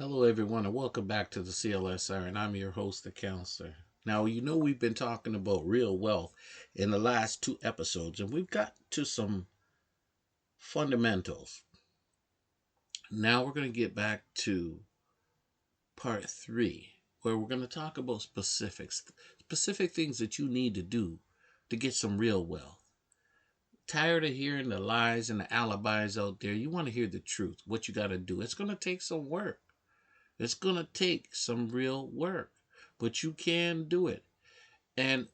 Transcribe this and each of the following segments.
Hello, everyone, and welcome back to the CLSR. And I'm your host, the counselor. Now, we've been talking about real wealth in the last two episodes, and we've got to some fundamentals. Now, we're going to get back to part three, where we're going to talk about specific things that you need to do to get some real wealth. Tired of hearing the lies and the alibis out there? You want to hear the truth, what you got to do. It's going to take some work. It's going to take some real work, but you can do it. And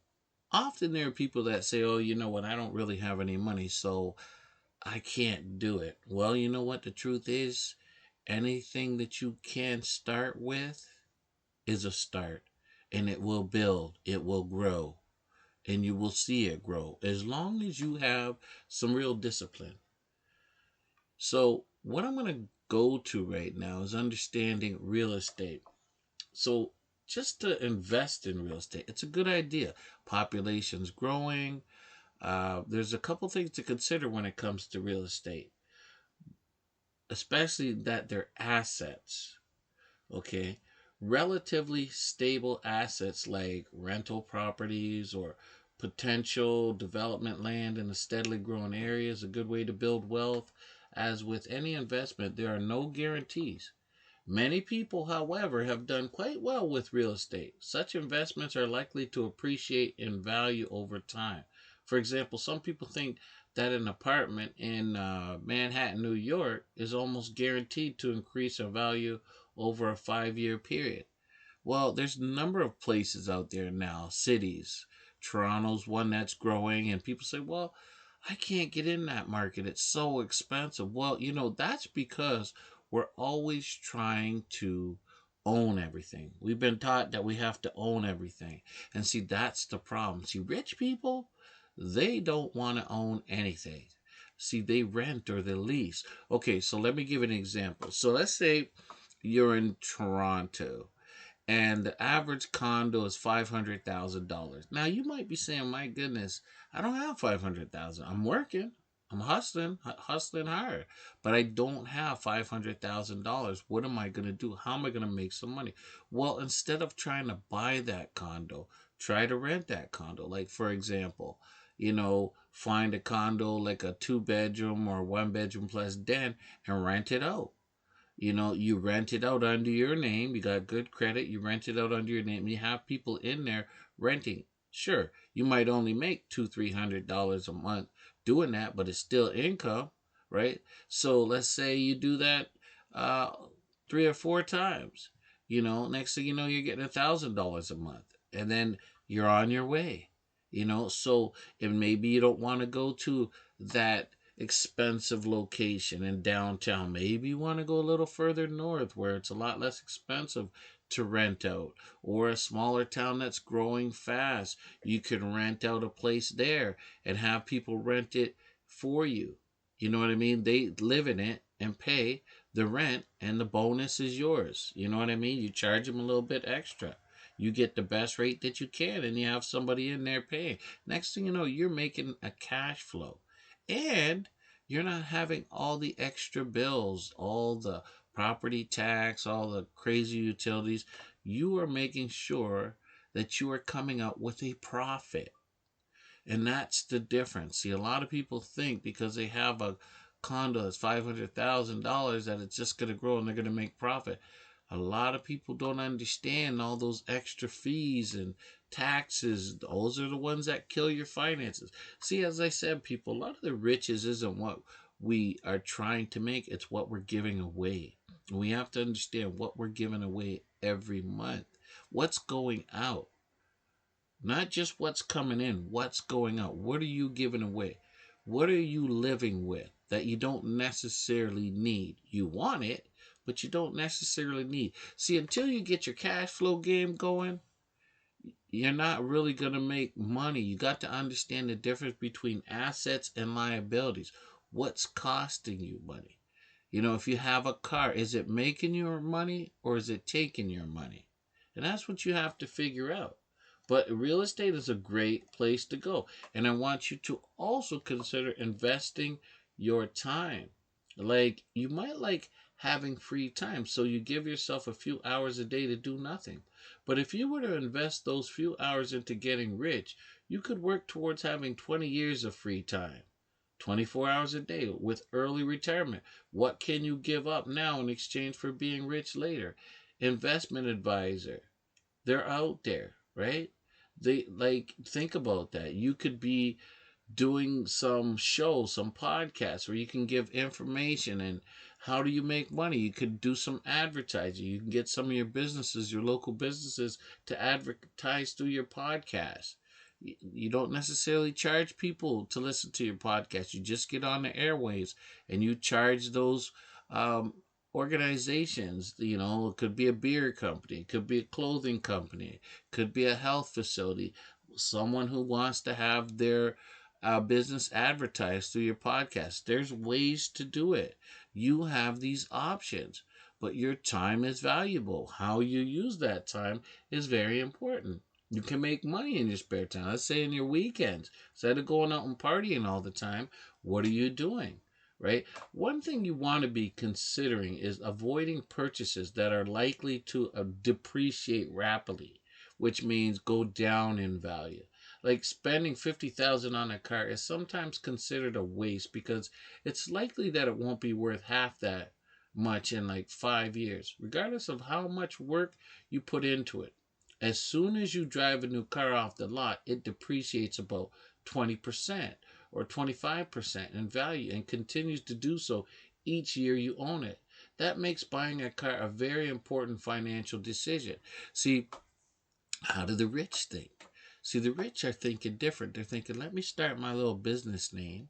often there are people that say, oh, you know what, I don't really have any money, so I can't do it. Well, you know what the truth is? Anything that you can start with is a start, and it will build, it will grow, and you will see it grow as long as you have some real discipline. So, what I'm going to go to right now is understanding real estate. So just to invest in real estate, it's a good idea. Population's growing. There's a couple things to consider when it comes to real estate, especially that they're assets. Okay, relatively stable assets like rental properties or potential development land in a steadily growing area is a good way to build wealth. As with any investment, there are no guarantees. Many people, however, have done quite well with real estate. Such investments are likely to appreciate in value over time. For example, some people think that an apartment in Manhattan, New York, is almost guaranteed to increase in value over a 5 year period. Well, there's a number of places out there now, cities. Toronto's one that's growing, and people say, well, I can't get in that market. It's so expensive. Well, that's because we're always trying to own everything. We've been taught that we have to own everything. And see, that's the problem. See, rich people, they don't want to own anything. See, they rent or they lease. Okay, so let me give an example. So let's say you're in Toronto and the average condo is $500,000. Now you might be saying, "My goodness, I don't have 500,000. I'm working, I'm hustling hard, but I don't have $500,000. What am I going to do? How am I going to make some money?" Well, instead of trying to buy that condo, try to rent that condo. Like for example, find a condo like a 2 bedroom or 1 bedroom plus den and rent it out. You rent it out under your name. You got good credit. You rent it out under your name. You have people in there renting. Sure, you might only make $200-300 a month doing that, but it's still income, right? So let's say you do that 3 or 4 times. Next thing you know, you're getting $1,000 a month, and then you're on your way. So and maybe you don't want to go to that expensive location in downtown. Maybe you want to go a little further north where it's a lot less expensive to rent out, or a smaller town that's growing fast. You can rent out a place there and have people rent it for you. You know what I mean? They live in it and pay the rent, and the bonus is yours. You know what I mean? You charge them a little bit extra. You get the best rate that you can, and you have somebody in there paying. Next thing you know, you're making a cash flow. And you're not having all the extra bills, all the property tax, all the crazy utilities. You are making sure that you are coming out with a profit. And that's the difference. See, a lot of people think because they have a condo that's $500,000 that it's just going to grow and they're going to make profit. A lot of people don't understand all those extra fees and taxes. Those are the ones that kill your finances. See, as I said, people, a lot of the riches isn't what we are trying to make, it's what we're giving away. We have to understand what we're giving away every month. What's going out? Not just what's coming in, what's going out. What are you giving away? What are you living with that you don't necessarily need? You want it, but you don't necessarily need. See, until you get your cash flow game going, you're not really going to make money. You got to understand the difference between assets and liabilities. What's costing you money? If you have a car, is it making your money or is it taking your money? And that's what you have to figure out. But real estate is a great place to go. And I want you to also consider investing your time. Like, you might like having free time. So you give yourself a few hours a day to do nothing. But if you were to invest those few hours into getting rich, you could work towards having 20 years of free time. 24 hours a day with early retirement. What can you give up now in exchange for being rich later? Investment advisor. They're out there, right? They like think about that. You could be doing some shows, some podcasts where you can give information and how do you make money. You could do some advertising. You can get some of your businesses, your local businesses, to advertise through your podcast. You don't necessarily charge people to listen to your podcast. You just get on the airwaves and you charge those um, organizations. It could be a beer company, it could be a clothing company, it could be a health facility, someone who wants to have their business advertised through your podcast. There's ways to do it. You have these options, but your time is valuable. How you use that time is very important. You can make money in your spare time. Let's say in your weekends, instead of going out and partying all the time, what are you doing? Right? One thing you want to be considering is avoiding purchases that are likely to depreciate rapidly, which means go down in value. Like spending 50,000 on a car is sometimes considered a waste because it's likely that it won't be worth half that much in like 5 years, regardless of how much work you put into it. As soon as you drive a new car off the lot, it depreciates about 20% or 25% in value and continues to do so each year you own it. That makes buying a car a very important financial decision. See, how do the rich think? See, the rich are thinking different. They're thinking, let me start my little business name.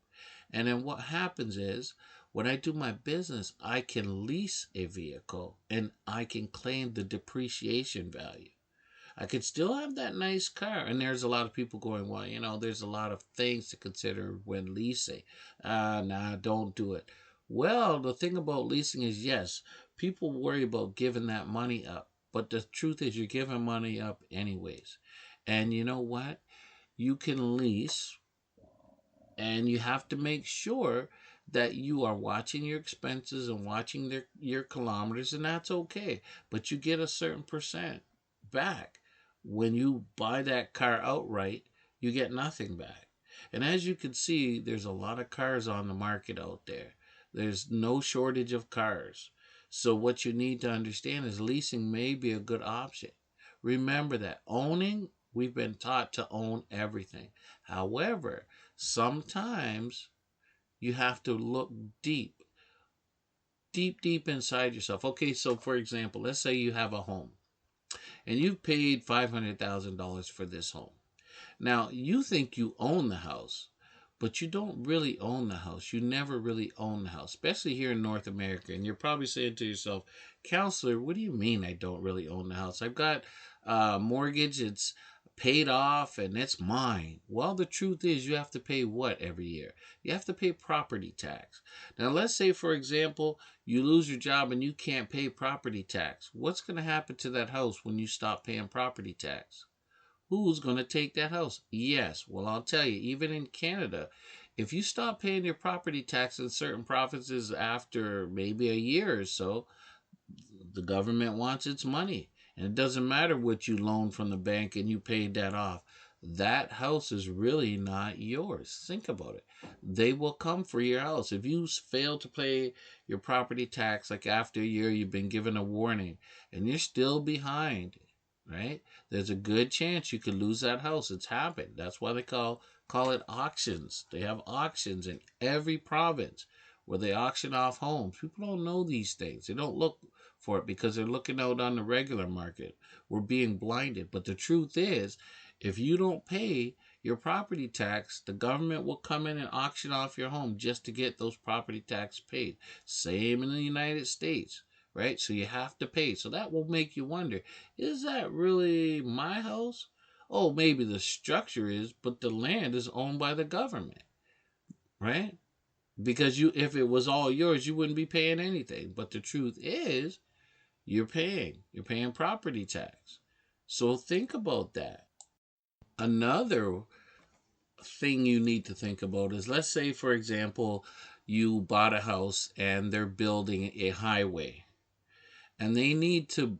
And then what happens is, when I do my business, I can lease a vehicle and I can claim the depreciation value. I could still have that nice car. And there's a lot of people going, well, there's a lot of things to consider when leasing. Nah, don't do it. Well, the thing about leasing is, yes, people worry about giving that money up. But the truth is, you're giving money up anyways. And you know what? You can lease, and you have to make sure that you are watching your expenses and watching your kilometers, and that's okay. But you get a certain percent back. When you buy that car outright, you get nothing back. And as you can see, there's a lot of cars on the market out there. There's no shortage of cars. So what you need to understand is leasing may be a good option. Remember that we've been taught to own everything. However, sometimes you have to look deep, deep, deep inside yourself. Okay, so for example, let's say you have a home and you've paid $500,000 for this home. Now, you think you own the house, but you don't really own the house. You never really own the house, especially here in North America. And you're probably saying to yourself, counselor, what do you mean I don't really own the house? I've got a mortgage, it's paid off, and it's mine. Well, the truth is, you have to pay what every year? You have to pay property tax. Now, let's say, for example, you lose your job and you can't pay property tax. What's going to happen to that house when you stop paying property tax? Who's going to take that house? Yes. Well, I'll tell you, even in Canada, if you stop paying your property tax in certain provinces after maybe a year or so, the government wants its money. And it doesn't matter what you loaned from the bank and you paid that off. That house is really not yours. Think about it. They will come for your house. If you fail to pay your property tax, like after a year, you've been given a warning and you're still behind, right? There's a good chance you could lose that house. It's happened. That's why they call it auctions. They have auctions in every province where they auction off homes. People don't know these things. They don't look for it because they're looking out on the regular market. We're being blinded. But the truth is, if you don't pay your property tax, the government will come in and auction off your home just to get those property tax paid. Same in the United States, right? So you have to pay. So that will make you wonder, is that really my house? Oh, maybe the structure is, but the land is owned by the government, right? Because if it was all yours, you wouldn't be paying anything. But the truth is, you're paying property tax. So think about that. Another thing you need to think about is, let's say, for example, you bought a house and they're building a highway, and they need to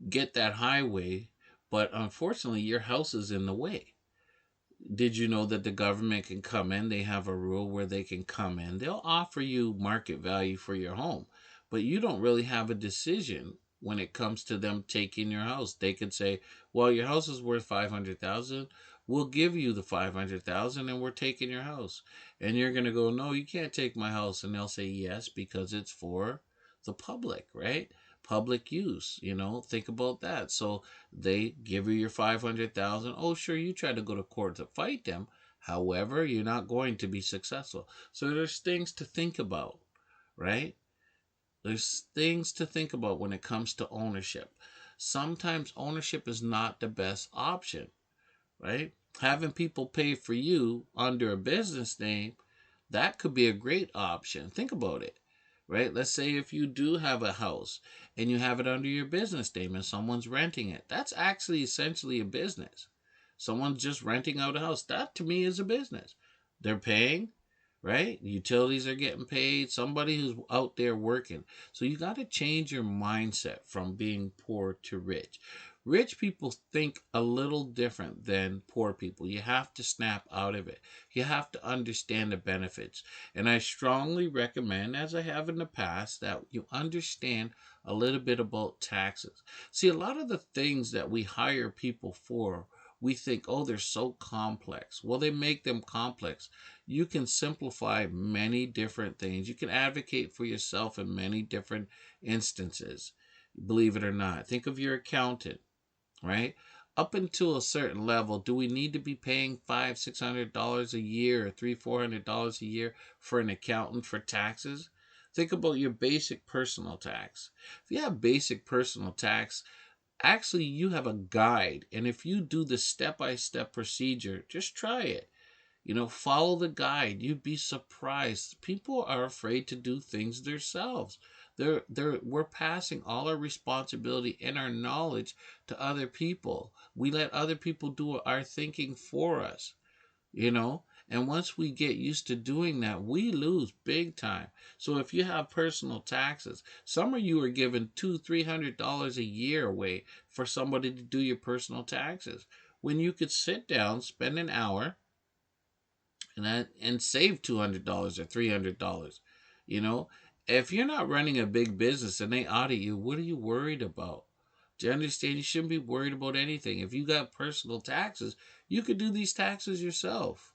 get that highway, but unfortunately your house is in the way. Did you know that the government can come in? They have a rule where they can come in. They'll offer you market value for your home, but you don't really have a decision when it comes to them taking your house. They could say, "Well, your house is worth 500,000. We'll give you the 500,000 and we're taking your house." And you're going to go, "No, you can't take my house." And they'll say, "Yes, because it's for the public, right? Public use, think about that." So they give you your 500,000. Oh, sure, you try to go to court to fight them. However, you're not going to be successful. So there's things to think about, right? There's things to think about when it comes to ownership. Sometimes ownership is not the best option, right? Having people pay for you under a business name, that could be a great option. Think about it, right? Let's say if you do have a house and you have it under your business name and someone's renting it, that's actually essentially a business. Someone's just renting out a house. That to me is a business. They're paying, right? Utilities are getting paid. Somebody who's out there working. So you got to change your mindset from being poor to rich. Rich people think a little different than poor people. You have to snap out of it. You have to understand the benefits. And I strongly recommend, as I have in the past, that you understand a little bit about taxes. See, a lot of the things that we hire people for, we think, oh, they're so complex. Well, they make them complex. You can simplify many different things. You can advocate for yourself in many different instances, believe it or not. Think of your accountant, right? Up until a certain level, do we need to be paying $500-$600 a year, or $300-$400 a year for an accountant for taxes? Think about your basic personal tax. If you have basic personal tax, actually you have a guide, and if you do the step-by-step procedure, just try it. Follow the guide. You'd be surprised. People are afraid to do things themselves. We're passing all our responsibility and our knowledge to other people. We let other people do our thinking for us, you know? And once we get used to doing that, we lose big time. So if you have personal taxes, some of you are giving $200-$300 a year away for somebody to do your personal taxes, when you could sit down, spend an hour, and save $200 or $300. You know, if you're not running a big business and they audit you, what are you worried about? Do you understand? You shouldn't be worried about anything. If you got personal taxes, you could do these taxes yourself.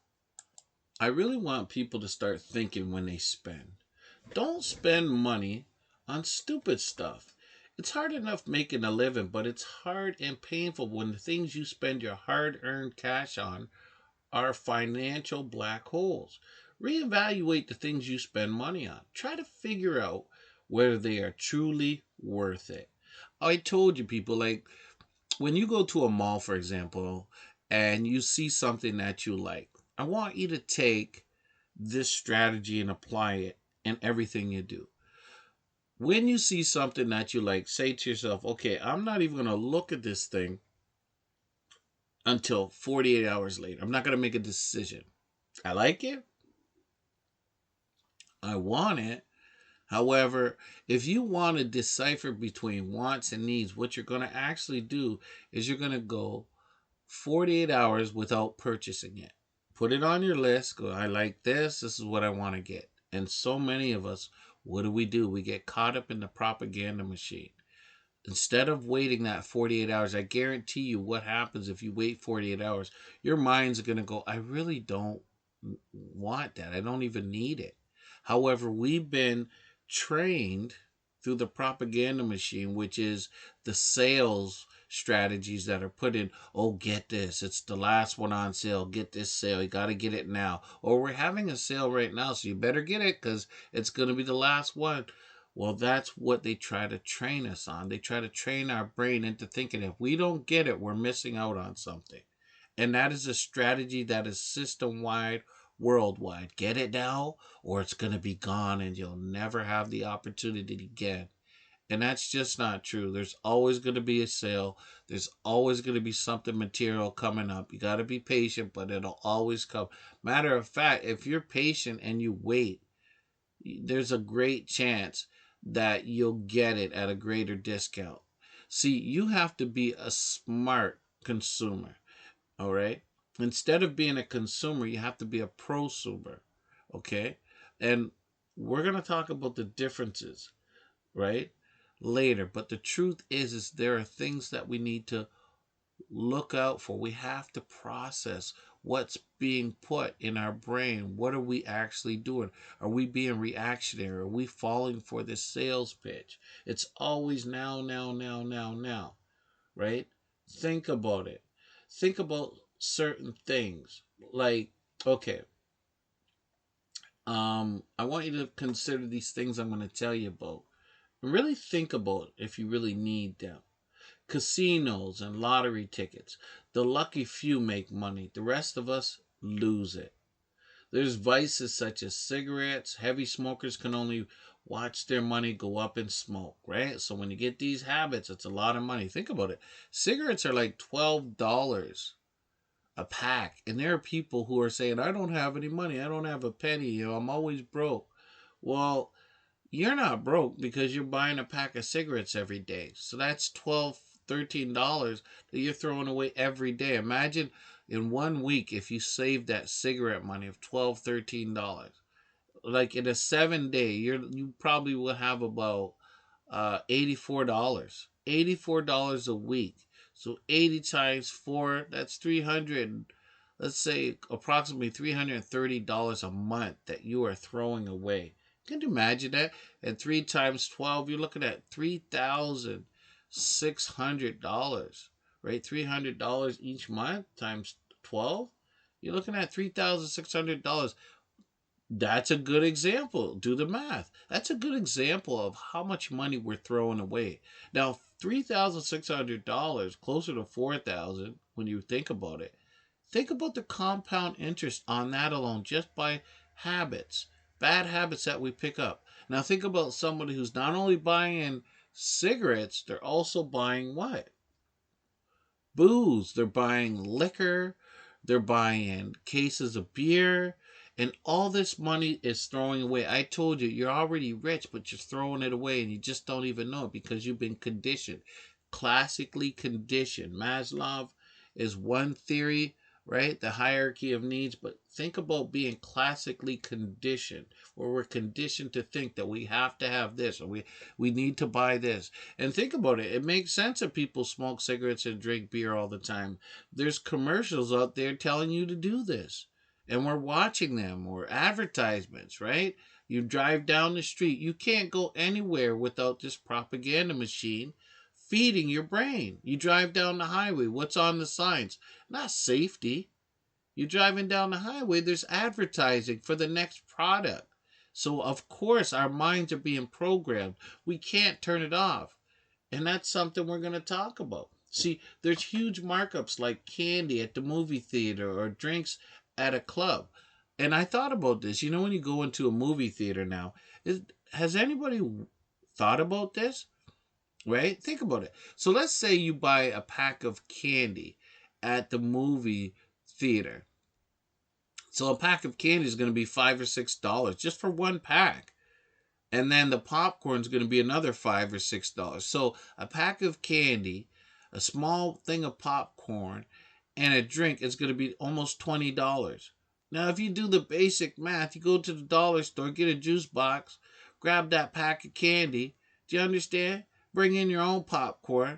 I really want people to start thinking when they spend. Don't spend money on stupid stuff. It's hard enough making a living, but it's hard and painful when the things you spend your hard earned cash on are financial black holes. Reevaluate the things you spend money on. Try to figure out whether they are truly worth it. I told you, people, like when you go to a mall, for example, and you see something that you like, I want you to take this strategy and apply it in everything you do. When you see something that you like, say to yourself, okay, I'm not even going to look at this thing until 48 hours later. I'm not going to make a decision. I like it. I want it. However, if you want to decipher between wants and needs, what you're going to actually do is you're going to go 48 hours without purchasing it. Put it on your list. Go, I like this. This is what I want to get. And so many of us, what do? We get caught up in the propaganda machine. Instead of waiting that 48 hours, I guarantee you what happens if you wait 48 hours. Your mind's going to go, I really don't want that. I don't even need it. However, we've been trained through the propaganda machine, which is the sales strategies that are put in. Oh, get this. It's the last one on sale. Get this sale. You got to get it now. Or we're having a sale right now, so you better get it because it's going to be the last one. Well, that's what they try to train us on. They try to train our brain into thinking if we don't get it, we're missing out on something. And that is a strategy that is system-wide, worldwide. Get it now, or it's going to be gone and you'll never have the opportunity again. And that's just not true. There's always going to be a sale. There's always going to be something material coming up. You got to be patient, but it'll always come. Matter of fact, if you're patient and you wait, there's a great chance that you'll get it at a greater discount. See, you have to be a smart consumer, all right? Instead of being a consumer, you have to be a prosumer, okay? And we're going to talk about the differences, right? Later, but the truth is there are things that we need to look out for. We have to process what's being put in our brain. What are we actually doing? Are we being reactionary? Are we falling for this sales pitch? It's always now, now, now, now, now, right? Think about it. Think about certain things. Like, okay, I want you to consider these things I'm going to tell you about. And really think about if you really need them. Casinos and lottery tickets. The lucky few make money, the rest of us lose it. There's vices such as cigarettes. Heavy smokers can only watch their money go up in smoke, right? So when you get these habits, it's a lot of money. Think about it. Cigarettes are like $12 a pack. And there are people who are saying, I don't have any money. I don't have a penny. I'm always broke. Well, you're not broke because you're buying a pack of cigarettes every day. So that's $13 that you're throwing away every day. Imagine in 1 week if you saved that cigarette money of $13. Like in a 7 day, you probably will have about $84. $84 a week. So 80 times 4, that's 300. Let's say approximately $330 a month that you are throwing away. Can you imagine that? And 3 times 12, you're looking at $3,600, right? $300 each month times 12. You're looking at $3,600. That's a good example. Do the math. That's a good example of how much money we're throwing away. Now, $3,600, closer to 4,000 when you think about it. Think about the compound interest on that alone just by habits, bad habits that we pick up. Now think about somebody who's not only buying cigarettes, they're also buying what? Booze. They're buying liquor. They're buying cases of beer. And all this money is throwing away. I told you, you're already rich, but you're throwing it away and you just don't even know it because you've been conditioned. Classically conditioned. Maslow is one theory, right? The hierarchy of needs. But think about being classically conditioned, where we're conditioned to think that we have to have this or we need to buy this. And think about it. It makes sense that people smoke cigarettes and drink beer all the time. There's commercials out there telling you to do this. And we're watching them, or advertisements, right? You drive down the street. You can't go anywhere without this propaganda machine feeding your brain. You drive down the highway. What's on the signs? Not safety. You're driving down the highway. There's advertising for the next product. So, of course, our minds are being programmed. We can't turn it off. And that's something we're going to talk about. See, there's huge markups like candy at the movie theater or drinks at a club. And I thought about this. You know, when you go into a movie theater now, has anybody thought about this? Right? Think about it. So let's say you buy a pack of candy at the movie theater. So a pack of candy is going to be $5 or $6 just for one pack. And then the popcorn is going to be another $5 or $6. So a pack of candy, a small thing of popcorn, and a drink is going to be almost $20. Now, if you do the basic math, you go to the dollar store, get a juice box, grab that pack of candy. Do you understand? Bring in your own popcorn.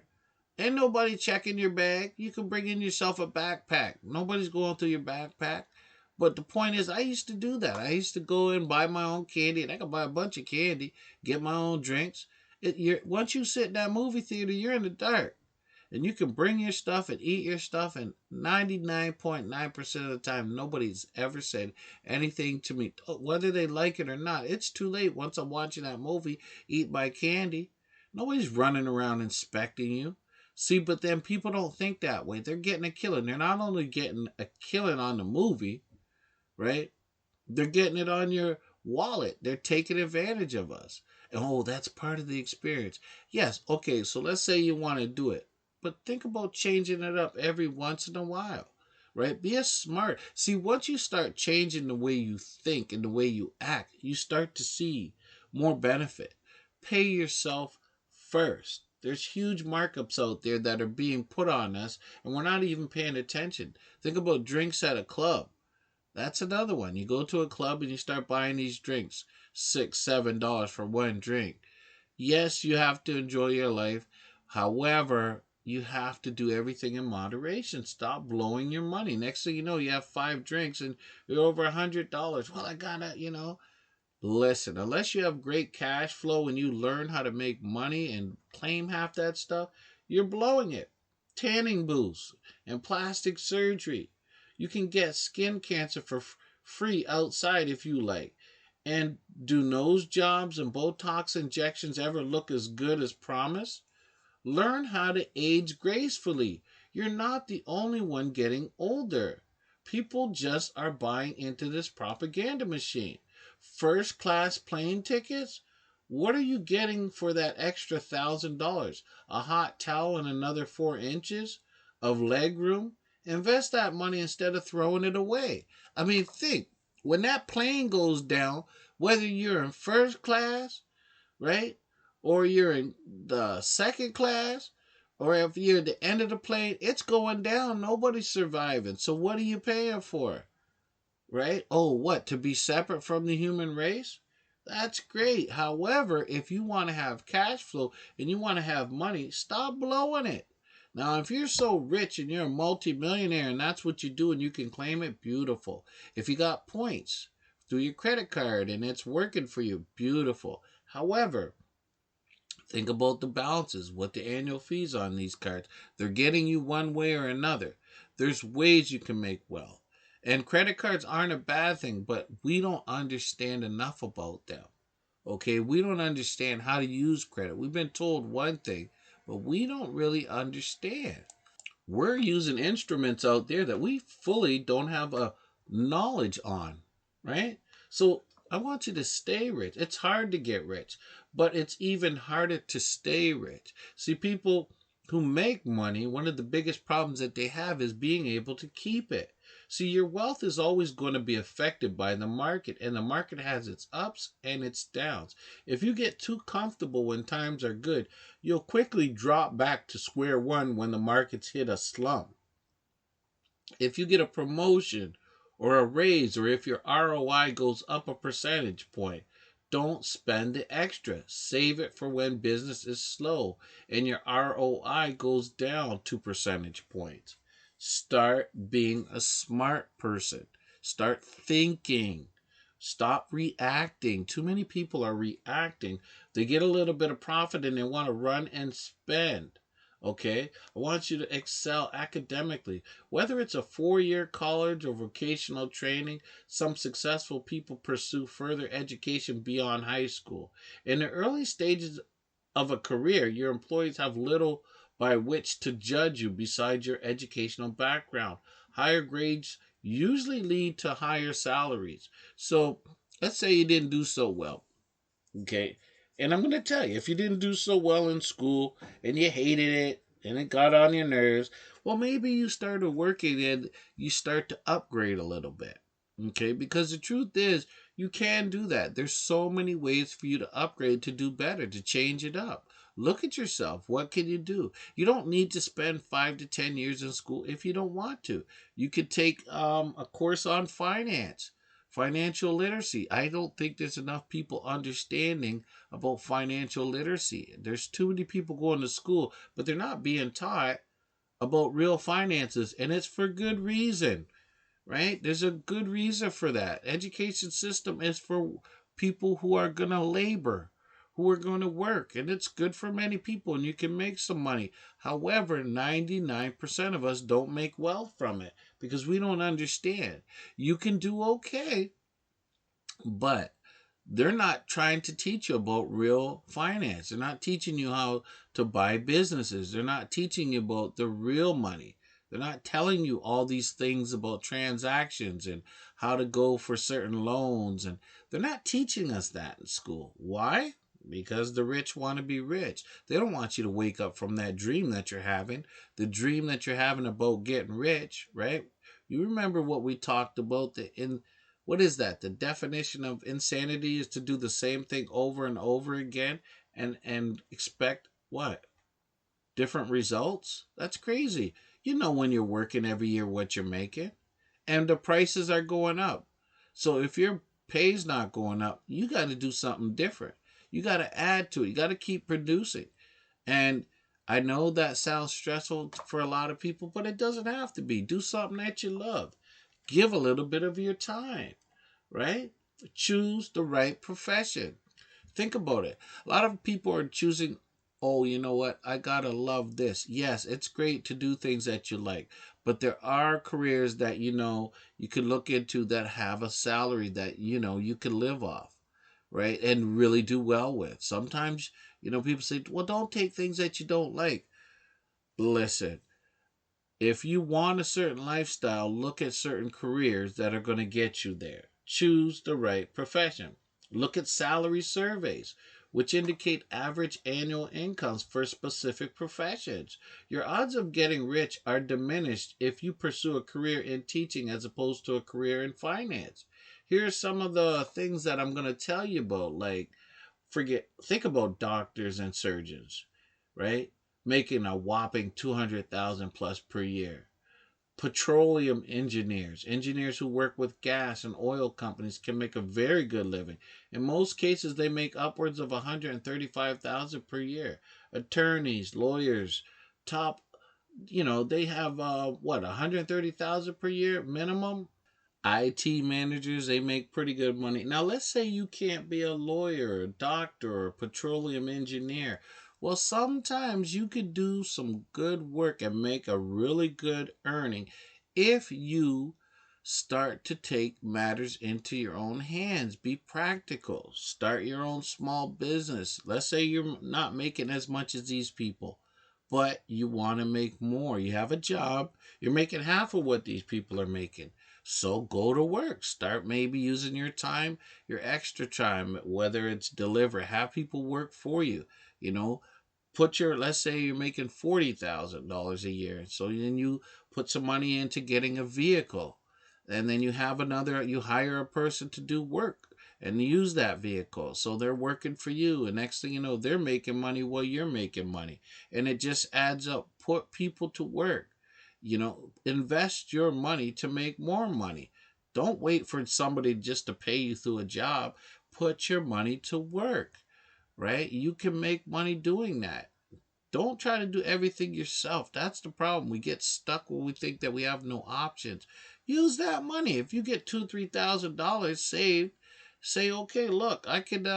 Ain't nobody checking your bag. You can bring in yourself a backpack. Nobody's going through your backpack. But the point is, I used to do that. I used to go and buy my own candy, and I could buy a bunch of candy, get my own drinks. Once you sit in that movie theater, you're in the dark. And you can bring your stuff and eat your stuff, and 99.9% of the time, nobody's ever said anything to me, whether they like it or not. It's too late. Once I'm watching that movie, eat my candy. Nobody's running around inspecting you. See, but then people don't think that way. They're getting a killing. They're not only getting a killing on the movie, right? They're getting it on your wallet. They're taking advantage of us. And, oh, that's part of the experience. Yes, okay, so let's say you want to do it. But think about changing it up every once in a while, right? Be a smart. See, once you start changing the way you think and the way you act, you start to see more benefit. Pay yourself first. There's huge markups out there that are being put on us, and we're not even paying attention. Think about drinks at a club. That's another one. You go to a club and you start buying these drinks, $6, $7 for one drink. Yes, you have to enjoy your life. However, you have to do everything in moderation. Stop blowing your money. Next thing you know, you have 5 drinks and you're over $100. Well, I gotta. Listen, unless you have great cash flow and you learn how to make money and claim half that stuff, you're blowing it. Tanning booths and plastic surgery. You can get skin cancer for free outside if you like. And do nose jobs and Botox injections ever look as good as promised? Learn how to age gracefully. You're not the only one getting older. People just are buying into this propaganda machine. First class plane tickets? What are you getting for that extra $1,000? A hot towel and another 4 inches of leg room? Invest that money instead of throwing it away. I mean, think when that plane goes down, whether you're in first class, right? Or you're in the second class, or if you're at the end of the plane, it's going down. Nobody's surviving. So what are you paying for? Right? Oh, what? To be separate from the human race? That's great. However, if you want to have cash flow and you want to have money, stop blowing it. Now, if you're so rich and you're a multimillionaire and that's what you do and you can claim it, beautiful. If you got points through your credit card and it's working for you, beautiful. However, think about the balances, what the annual fees on these cards. They're getting you one way or another. There's ways you can make wealth. And credit cards aren't a bad thing, but we don't understand enough about them. Okay, we don't understand how to use credit. We've been told one thing, but we don't really understand. We're using instruments out there that we fully don't have a knowledge on, right? So I want you to stay rich. It's hard to get rich, but it's even harder to stay rich. See, people who make money, one of the biggest problems that they have is being able to keep it. See, your wealth is always going to be affected by the market, and the market has its ups and its downs. If you get too comfortable when times are good, you'll quickly drop back to square one when the markets hit a slump. If you get a promotion or a raise, or if your ROI goes up a percentage point, don't spend the extra. Save it for when business is slow and your ROI goes down 2 percentage points. Start being a smart person. Start thinking. Stop reacting. Too many people are reacting. They get a little bit of profit and they want to run and spend. Okay? I want you to excel academically. Whether it's a 4-year college or vocational training, some successful people pursue further education beyond high school. In the early stages of a career, your employees have little by which to judge you besides your educational background. Higher grades usually lead to higher salaries. So let's say you didn't do so well. Okay. And I'm going to tell you, if you didn't do so well in school and you hated it and it got on your nerves, well, maybe you started working and you start to upgrade a little bit. Okay. Because the truth is, you can do that. There's so many ways for you to upgrade, to do better, to change it up. Look at yourself. What can you do? You don't need to spend 5 to 10 years in school if you don't want to. You could take a course on finance, financial literacy. I don't think there's enough people understanding about financial literacy. There's too many people going to school, but they're not being taught about real finances, and it's for good reason, right? There's a good reason for that. Education system is for people who are going to labor, who are going to work, and it's good for many people, and you can make some money. However, 99% of us don't make wealth from it because we don't understand. You can do okay, but they're not trying to teach you about real finance. They're not teaching you how to buy businesses. They're not teaching you about the real money. They're not telling you all these things about transactions and how to go for certain loans. And they're not teaching us that in school. Why? Because the rich want to be rich. They don't want you to wake up from that dream that you're having, the dream that you're having about getting rich, right? You remember what we talked about? What is that? The definition of insanity is to do the same thing over and over again and expect what? Different results? That's crazy. You know when you're working every year what you're making, and the prices are going up. So if your pay's not going up, you got to do something different. You got to add to it. You got to keep producing. And I know that sounds stressful for a lot of people, but it doesn't have to be. Do something that you love. Give a little bit of your time, right? Choose the right profession. Think about it. A lot of people are choosing, oh, you know what? I gotta love this. Yes, it's great to do things that you like, but there are careers that you could look into that have a salary that you can live off, right? And really do well with. Sometimes, people say, well, don't take things that you don't like. Listen, if you want a certain lifestyle, look at certain careers that are going to get you there. Choose the right profession. Look at salary surveys, which indicate average annual incomes for specific professions. Your odds of getting rich are diminished if you pursue a career in teaching as opposed to a career in finance. Here are some of the things that I'm going to tell you about. Like, think about doctors and surgeons, right? Making a whopping 200,000 plus per year. Petroleum engineers who work with gas and oil companies can make a very good living. In most cases they make upwards of 135,000 per year. Attorneys, lawyers, top, they have what, 130,000 per year minimum. IT managers, they make pretty good money. Now, let's say you can't be a lawyer, a doctor, or a petroleum engineer. Well, sometimes you could do some good work and make a really good earning if you start to take matters into your own hands. Be practical. Start your own small business. Let's say you're not making as much as these people, but you want to make more. You have a job, you're making half of what these people are making. So go to work. Start maybe using your time, your extra time, whether it's deliver, have people work for you. You know, let's say you're making $40,000 a year. So then you put some money into getting a vehicle. And then you hire a person to do work and use that vehicle. So they're working for you. And next thing you know, they're making money while you're making money. And it just adds up. Put people to work. Invest your money to make more money. Don't wait for somebody just to pay you through a job. Put your money to work, right? You can make money doing that. Don't try to do everything yourself. That's the problem. We get stuck when we think that we have no options. Use that money. If you get $2,000-$3,000 saved, say, okay, look, I could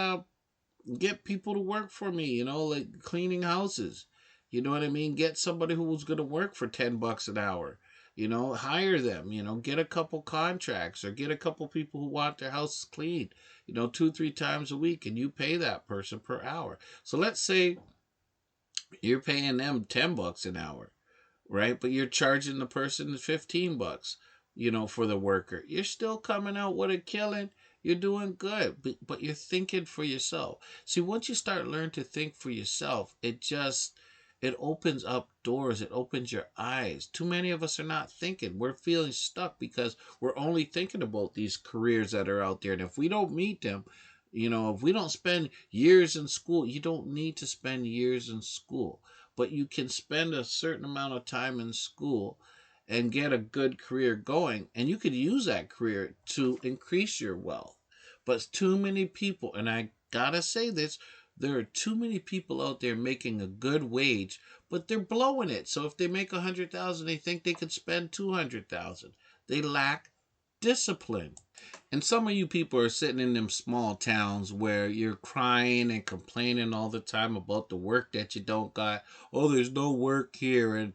get people to work for me, like cleaning houses. You know what I mean? Get somebody who's going to work for $10 an hour. Hire them, get a couple contracts or get a couple people who want their house cleaned, 2, 3 times a week, and you pay that person per hour. So let's say you're paying them $10 an hour, right? But you're charging the person $15, for the worker. You're still coming out with a killing. You're doing good, but you're thinking for yourself. See, once you start learning to think for yourself, it opens up doors. It opens your eyes. Too many of us are not thinking. We're feeling stuck because we're only thinking about these careers that are out there. And if we don't meet them, if we don't spend years in school, you don't need to spend years in school, but you can spend a certain amount of time in school and get a good career going, and you could use that career to increase your wealth. But too many people, and I gotta say this, there are too many people out there making a good wage, but they're blowing it. So if they make 100,000, they think they could spend 200,000. They lack discipline. And some of you people are sitting in them small towns where you're crying and complaining all the time about the work that you don't got. Oh, there's no work here, and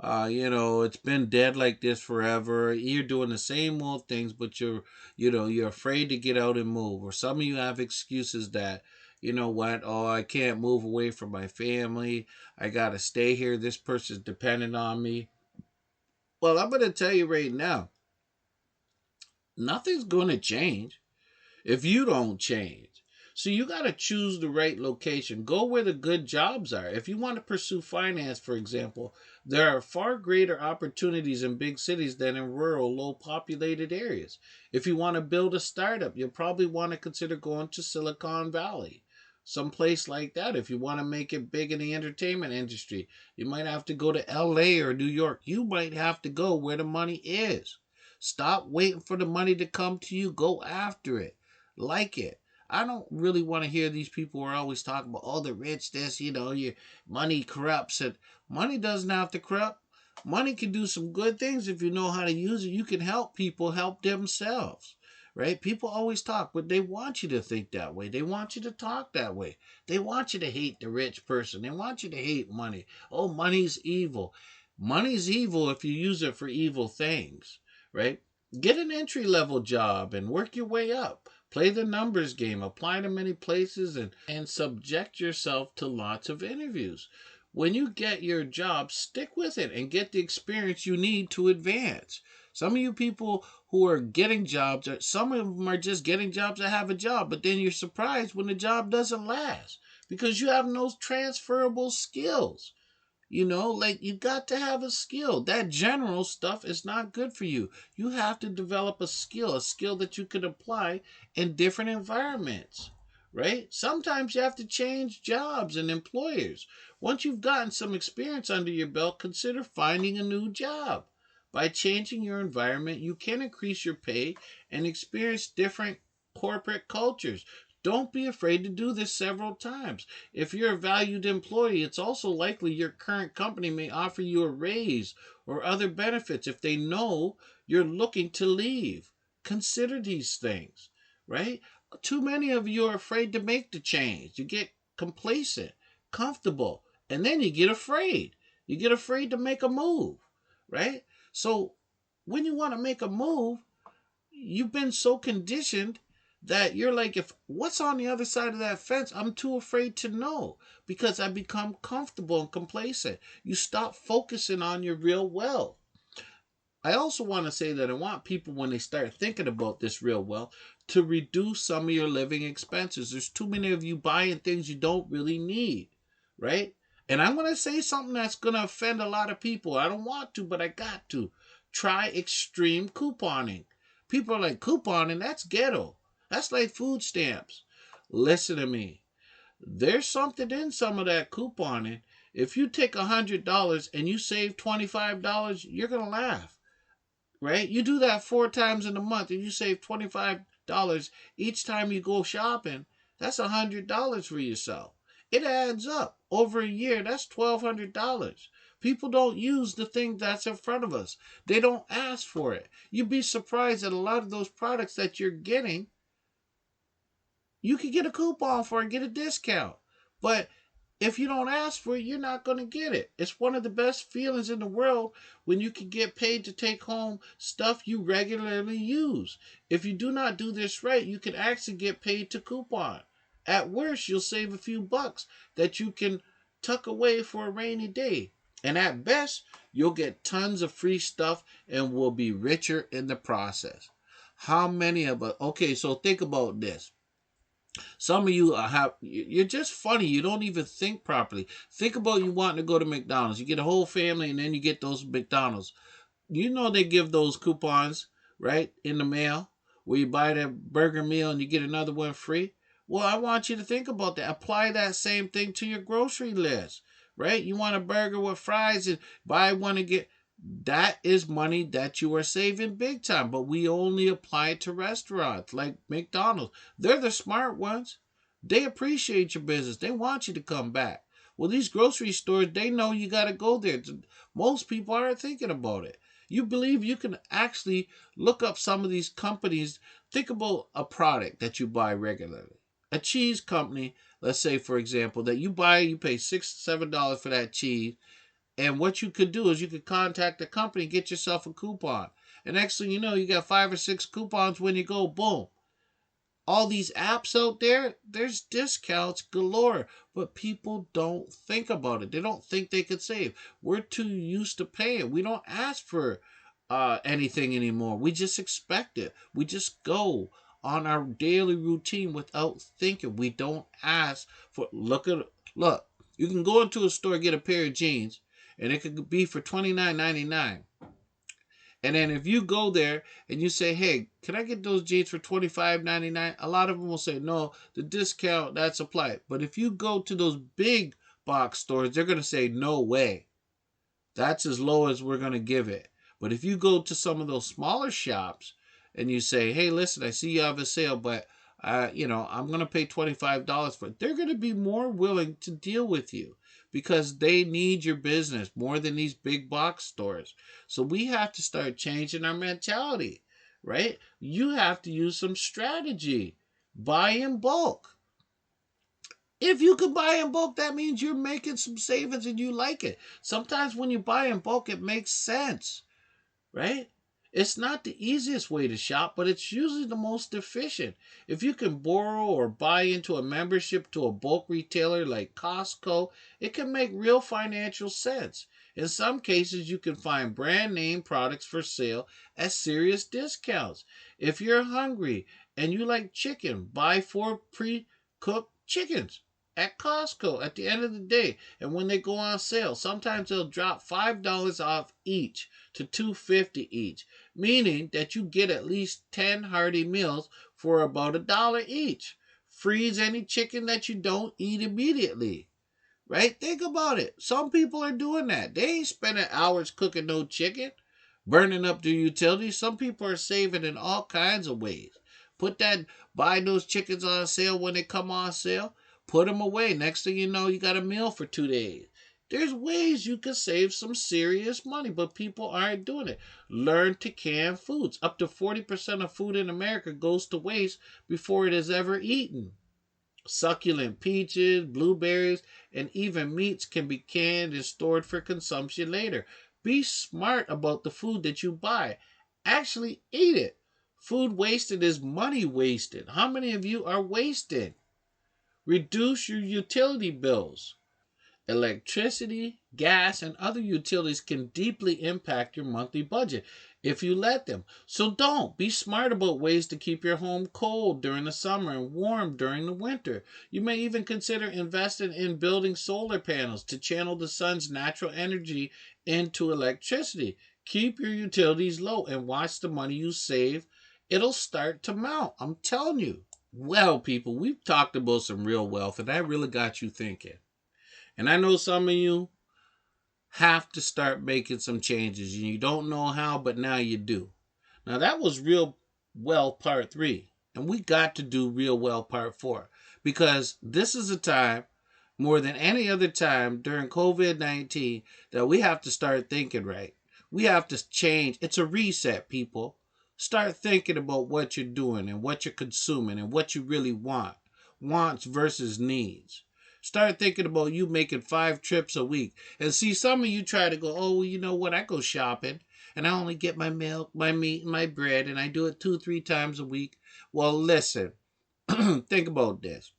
it's been dead like this forever. You're doing the same old things, but you're afraid to get out and move. Or some of you have excuses that, what? Oh, I can't move away from my family. I gotta stay here. This person's dependent on me. Well, I'm gonna tell you right now, nothing's gonna change if you don't change. So you got to choose the right location. Go where the good jobs are. If you want to pursue finance, for example, there are far greater opportunities in big cities than in rural, low populated areas. If you want to build a startup, you'll probably want to consider going to Silicon Valley, some place like that. If you want to make it big in the entertainment industry, you might have to go to LA or New York. You might have to go where the money is. Stop waiting for the money to come to you. Go after it. Like it. I don't really want to hear these people who are always talking about, oh, the rich, this, your money corrupts. And money doesn't have to corrupt. Money can do some good things if you know how to use it. You can help people help themselves, right? People always talk, but they want you to think that way. They want you to talk that way. They want you to hate the rich person. They want you to hate money. Oh, money's evil. Money's evil if you use it for evil things, right? Get an entry level job and work your way up. Play the numbers game, apply to many places, and subject yourself to lots of interviews. When you get your job, stick with it and get the experience you need to advance. Some of you people who are getting jobs, some of them are just getting jobs to have a job, but then you're surprised when the job doesn't last because you have no transferable skills. Like you got to have a skill. That general stuff is not good for you. You have to develop a skill that you can apply in different environments, right? Sometimes you have to change jobs and employers. Once you've gotten some experience under your belt, consider finding a new job. By changing your environment, you can increase your pay and experience different corporate cultures. Don't be afraid to do this several times. If you're a valued employee, it's also likely your current company may offer you a raise or other benefits if they know you're looking to leave. Consider these things, right? Too many of you are afraid to make the change. You get complacent, comfortable, and then you get afraid. You get afraid to make a move, right? So when you want to make a move, you've been so conditioned that you're like, if what's on the other side of that fence, I'm too afraid to know because I become comfortable and complacent. You stop focusing on your real wealth. I also want to say that I want people, when they start thinking about this real wealth, to reduce some of your living expenses. There's too many of you buying things you don't really need, right? And I'm going to say something that's going to offend a lot of people. I don't want to, but I got to. Try extreme couponing. People are like, couponing, that's ghetto. That's like food stamps. Listen to me. There's something in some of that couponing. If you take $100 and you save $25, you're going to laugh, right? You do that 4 times in a month and you save $25 each time you go shopping. That's $100 for yourself. It adds up. Over a year, that's $1,200. People don't use the thing that's in front of us. They don't ask for it. You'd be surprised that a lot of those products that you're getting, you could get a coupon for and get a discount. But if you don't ask for it, you're not going to get it. It's one of the best feelings in the world when you can get paid to take home stuff you regularly use. If you do not do this right, you can actually get paid to coupon. At worst, you'll save a few bucks that you can tuck away for a rainy day. And at best, you'll get tons of free stuff and will be richer in the process. How many of us? Okay, so think about this. Some of you you're just funny. You don't even think properly. Think about you wanting to go to McDonald's. You get a whole family and then you get those McDonald's. You know they give those coupons, right, in the mail where you buy the burger meal and you get another one free. Well, I want you to think about that. Apply that same thing to your grocery list, right? You want a burger with fries and buy one and get... That is money that you are saving big time, but we only apply it to restaurants like McDonald's. They're the smart ones. They appreciate your business. They want you to come back. Well, these grocery stores, they know you got to go there. Most people aren't thinking about it. You believe you can actually look up some of these companies. Think about a product that you buy regularly. A cheese company, let's say, for example, that you pay $6-7 for that cheese. And what you could do is you could contact the company, get yourself a coupon. And next thing you know, you got 5 or 6 coupons when you go, boom. All these apps out there, there's discounts galore. But people don't think about it. They don't think they could save. We're too used to paying. We don't ask for anything anymore. We just expect it. We just go. on our daily routine without thinking. We don't ask for, look, you can go into a store, get a pair of jeans, and it could be for $29.99. And then if you go there and you say, hey, can I get those jeans for $25.99? A lot of them will say, no, the discount that's applied. But if you go to those big box stores, they're going to say, no way. That's as low as we're going to give it. But if you go to some of those smaller shops and you say, hey, listen, I see you have a sale, but I'm going to pay $25 for it, they're going to be more willing to deal with you because they need your business more than these big box stores. So we have to start changing our mentality, right? You have to use some strategy. Buy in bulk. If you can buy in bulk, that means you're making some savings and you like it. Sometimes when you buy in bulk, it makes sense, right? It's not the easiest way to shop, but it's usually the most efficient. If you can borrow or buy into a membership to a bulk retailer like Costco, it can make real financial sense. In some cases, you can find brand name products for sale at serious discounts. If you're hungry and you like chicken, buy 4 pre-cooked chickens at Costco at the end of the day. And when they go on sale, sometimes they'll drop $5 off each to $2.50 each, meaning that you get at least 10 hearty meals for about $1 each. Freeze any chicken that you don't eat immediately. Right? Think about it. Some people are doing that. They ain't spending hours cooking no chicken, burning up their utilities. Some people are saving in all kinds of ways. Buy those chickens on sale when they come on sale. Put them away. Next thing you know, you got a meal for 2 days. There's ways you can save some serious money, but people aren't doing it. Learn to can foods. Up to 40% of food in America goes to waste before it is ever eaten. Succulent peaches, blueberries, and even meats can be canned and stored for consumption later. Be smart about the food that you buy. Actually eat it. Food wasted is money wasted. How many of you are wasting? Reduce your utility bills. Electricity, gas, and other utilities can deeply impact your monthly budget if you let them. So don't. Be smart about ways to keep your home cold during the summer and warm during the winter. You may even consider investing in building solar panels to channel the sun's natural energy into electricity. Keep your utilities low and watch the money you save. It'll start to mount. I'm telling you. Well, people, we've talked about some real wealth, and that really got you thinking. And I know some of you have to start making some changes. And you don't know how, but now you do. Now, that was Real Well Part 3. And we got to do Real Well Part 4. Because this is a time, more than any other time during COVID-19, that we have to start thinking right. We have to change. It's a reset, people. Start thinking about what you're doing and what you're consuming and what you really want. Wants versus needs. Start thinking about you making 5 trips a week. And see, some of you try to go, oh, well, you know what? I go shopping and I only get my milk, my meat, and my bread, and I do it 2-3 times a week. Well, listen, think about this.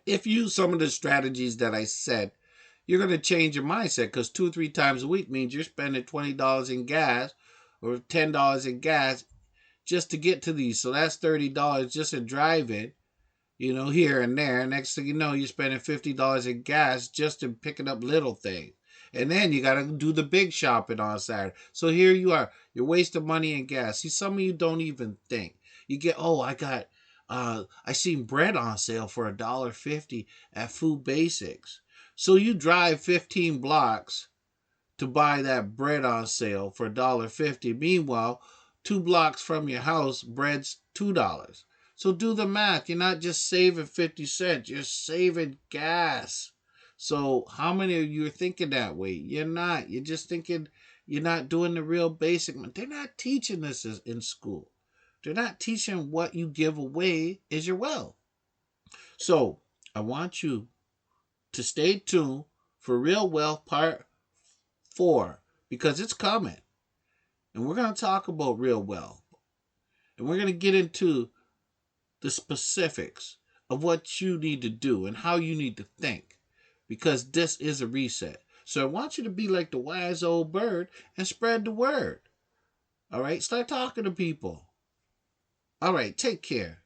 If you use some of the strategies that I said, you're going to change your mindset because 2-3 times a week means you're spending $20 in gas or $10 in gas just to get to these. So that's $30 just in driving, here and there. Next thing you know, you're spending $50 in gas just in picking up little things. And then you got to do the big shopping on Saturday. So here you are. You're wasting money in gas. See, some of you don't even think. You get, I seen bread on sale for $1.50 at Food Basics. So you drive 15 blocks to buy that bread on sale for $1.50. Meanwhile, 2 blocks from your house, bread's $2. So do the math. You're not just saving 50 cents. You're saving gas. So how many of you are thinking that way? You're not. You're just thinking you're not doing the real basic. They're not teaching this in school. They're not teaching what you give away is your wealth. So I want you to stay tuned for Real Wealth Part 4 because it's coming. And we're going to talk about real wealth. And we're going to get into the specifics of what you need to do and how you need to think because this is a reset. So I want you to be like the wise old bird and spread the word. All right? Start talking to people. All right, take care.